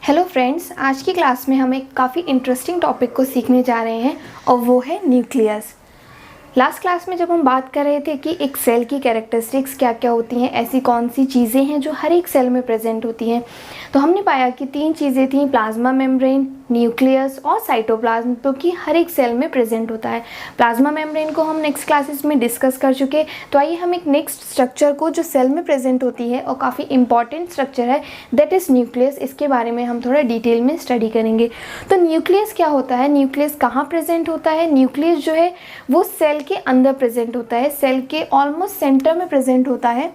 Hello friends, आज की class में हम एक काफ़ी इंटरेस्टिंग टॉपिक को सीखने जा रहे हैं और वो है न्यूक्लियस। लास्ट क्लास में जब हम बात कर रहे थे कि एक सेल की कैरेक्टरिस्टिक्स क्या क्या होती हैं, ऐसी कौन सी चीज़ें हैं जो हर एक सेल में प्रेजेंट होती हैं, तो हमने पाया कि 3 चीज़ें थीं, प्लाज्मा मेम्ब्रेन, न्यूक्लियस और साइटोप्लाज्म, जो कि हर एक सेल में प्रेजेंट होता है। प्लाज्मा मेम्ब्रेन को हम नेक्स्ट क्लासेस में डिस्कस कर चुके, तो आइए हम एक नेक्स्ट स्ट्रक्चर को जो सेल में प्रेजेंट होती है और काफ़ी इंपॉर्टेंट स्ट्रक्चर है, दैट इज़ न्यूक्लियस, इसके बारे में हम थोड़ा डिटेल में स्टडी करेंगे। तो न्यूक्लियस क्या होता है, न्यूक्लियस कहाँ प्रेजेंट होता है? न्यूक्लियस जो है वो सेल के अंदर प्रेजेंट होता है, सेल के ऑलमोस्ट सेंटर में प्रेजेंट होता है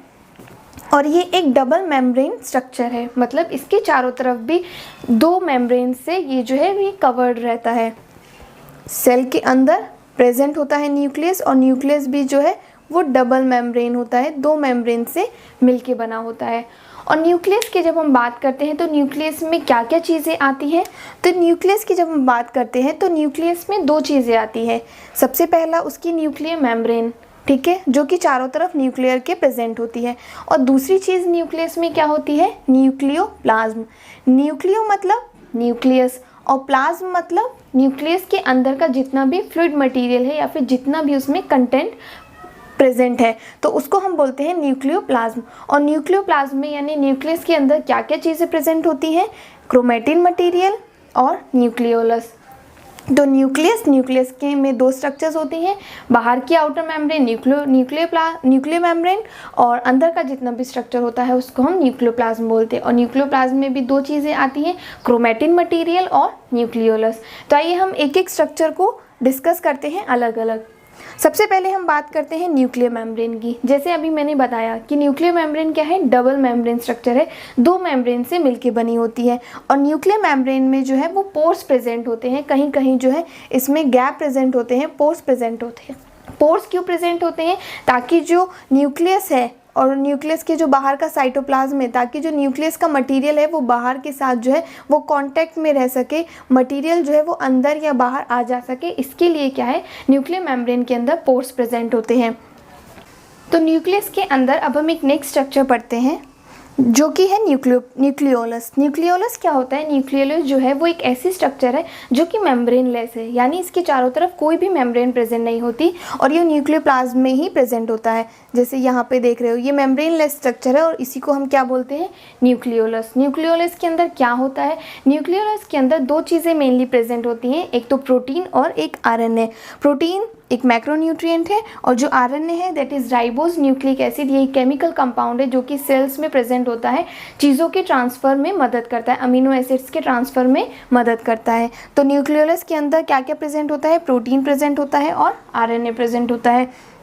और ये एक डबल मेम्ब्रेन स्ट्रक्चर है, मतलब इसके चारों तरफ भी 2 मेम्ब्रेन से ये जो है ये कवर्ड रहता है। सेल के अंदर प्रेजेंट होता है न्यूक्लियस और न्यूक्लियस भी जो है वो डबल मेम्ब्रेन होता है, 2 मेम्ब्रेन से मिलके बना होता है। और न्यूक्लियस की जब हम बात करते हैं तो न्यूक्लियस में क्या क्या चीज़ें आती हैं, तो न्यूक्लियस की जब हम बात करते हैं तो न्यूक्लियस में 2 चीज़ें आती हैं। सबसे पहला उसकी न्यूक्लियर मेम्ब्रेन, ठीक है, जो कि चारों तरफ न्यूक्लियर के प्रेजेंट होती है। और दूसरी चीज़ न्यूक्लियस में क्या होती है, न्यूक्लियोप्लाज्म। न्यूक्लियो मतलब न्यूक्लियस और प्लाज्म मतलब न्यूक्लियस के अंदर का जितना भी फ्लूइड मटेरियल है या फिर जितना भी उसमें कंटेंट प्रेजेंट है, तो उसको हम बोलते हैं न्यूक्लियोप्लाज्म। और न्यूक्लियोप्लाज्म में यानी न्यूक्लियस के अंदर क्या क्या चीज़ें प्रेजेंट होती हैं, क्रोमेटिन मटेरियल और न्यूक्लियोलस। तो न्यूक्लियस के में 2 स्ट्रक्चर्स होती हैं, बाहर की आउटर मेम्ब्रेन न्यूक्लियर मेम्ब्रेन और अंदर का जितना भी स्ट्रक्चर होता है उसको हम न्यूक्लियोप्लाज्म बोलते हैं। और न्यूक्लियोप्लाज्म में भी 2 चीज़ें आती हैं, क्रोमेटिन मटेरियल और न्यूक्लियोलस। तो आइए हम एक एक स्ट्रक्चर को डिस्कस करते हैं अलग अलग। सबसे पहले हम बात करते हैं न्यूक्लियर मेम्ब्रेन की। जैसे अभी मैंने बताया कि न्यूक्लियर मेम्ब्रेन क्या है, डबल मेम्ब्रेन स्ट्रक्चर है, 2 मेम्ब्रेन से मिलके बनी होती है। और न्यूक्लियर मेम्ब्रेन में जो है वो पोर्स प्रेजेंट होते हैं, कहीं कहीं जो है इसमें गैप प्रेजेंट होते हैं, पोर्स प्रेजेंट होते हैं। पोर्स क्यों प्रेजेंट होते हैं, ताकि जो न्यूक्लियस है और न्यूक्लियस के जो बाहर का साइटोप्लाज्म है, ताकि जो न्यूक्लियस का मटेरियल है वो बाहर के साथ जो है वो कांटेक्ट में रह सके, मटेरियल जो है वो अंदर या बाहर आ जा सके, इसके लिए क्या है न्यूक्लियर मेम्ब्रेन के अंदर पोर्स प्रेजेंट होते हैं। तो न्यूक्लियस के अंदर अब हम एक नेक्स्ट स्ट्रक्चर पढ़ते हैं जो कि है न्यूक्लियोलस। न्यूक्लियोलस क्या होता है, न्यूक्लियोलस जो है वो एक ऐसी स्ट्रक्चर है जो कि मेम्ब्रेन लेस है, यानी इसके चारों तरफ कोई भी मेम्ब्रेन प्रेजेंट नहीं होती और ये न्यूक्लियोप्लाज्म में ही प्रेजेंट होता है। जैसे यहाँ पे देख रहे हो ये मेम्ब्रेन लेस स्ट्रक्चर है और इसी को हम क्या बोलते हैं, न्यूक्लियोलस। न्यूक्लियोलस के अंदर क्या होता है, न्यूक्लियोलस के अंदर 2 चीज़ें मेनली प्रेजेंट होती हैं, एक तो प्रोटीन और एक आरएनए। प्रोटीन एक मैक्रोन्यूट्रिएंट है और जो आरएनए है that is ribose nucleic acid, ये केमिकल कंपाउंड है जो कि सेल्स में प्रेजेंट होता है, चीज़ों के ट्रांसफ़र में मदद करता है, अमीनो एसिड्स के ट्रांसफ़र में मदद करता है। तो न्यूक्लियोलस के अंदर क्या क्या प्रेजेंट होता है, प्रोटीन प्रेजेंट होता है और आरएनए प्रेजेंट होता है।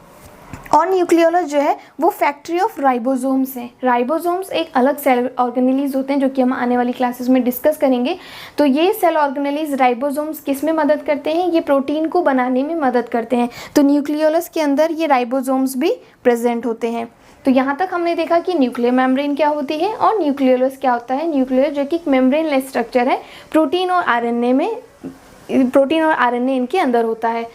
और न्यूक्लियोलस जो है वो फैक्ट्री ऑफ राइबोसोम्स है। राइबोसोम्स एक अलग सेल ऑर्गेनेलीज होते हैं जो कि हम आने वाली क्लासेस में डिस्कस करेंगे। तो ये सेल ऑर्गेनेलीज राइबोसोम्स किस में मदद करते हैं, ये प्रोटीन को बनाने में मदद करते हैं। तो न्यूक्लियोलस के अंदर ये राइबोसोम्स भी प्रेजेंट होते हैं। तो यहाँ तक हमने देखा कि न्यूक्लियर मेम्ब्रेन क्या होती है और न्यूक्लियोलस क्या होता है। न्यूक्लियोलस जो कि मेम्ब्रेन लेस स्ट्रक्चर है, प्रोटीन और आरएनए इनके अंदर होता है।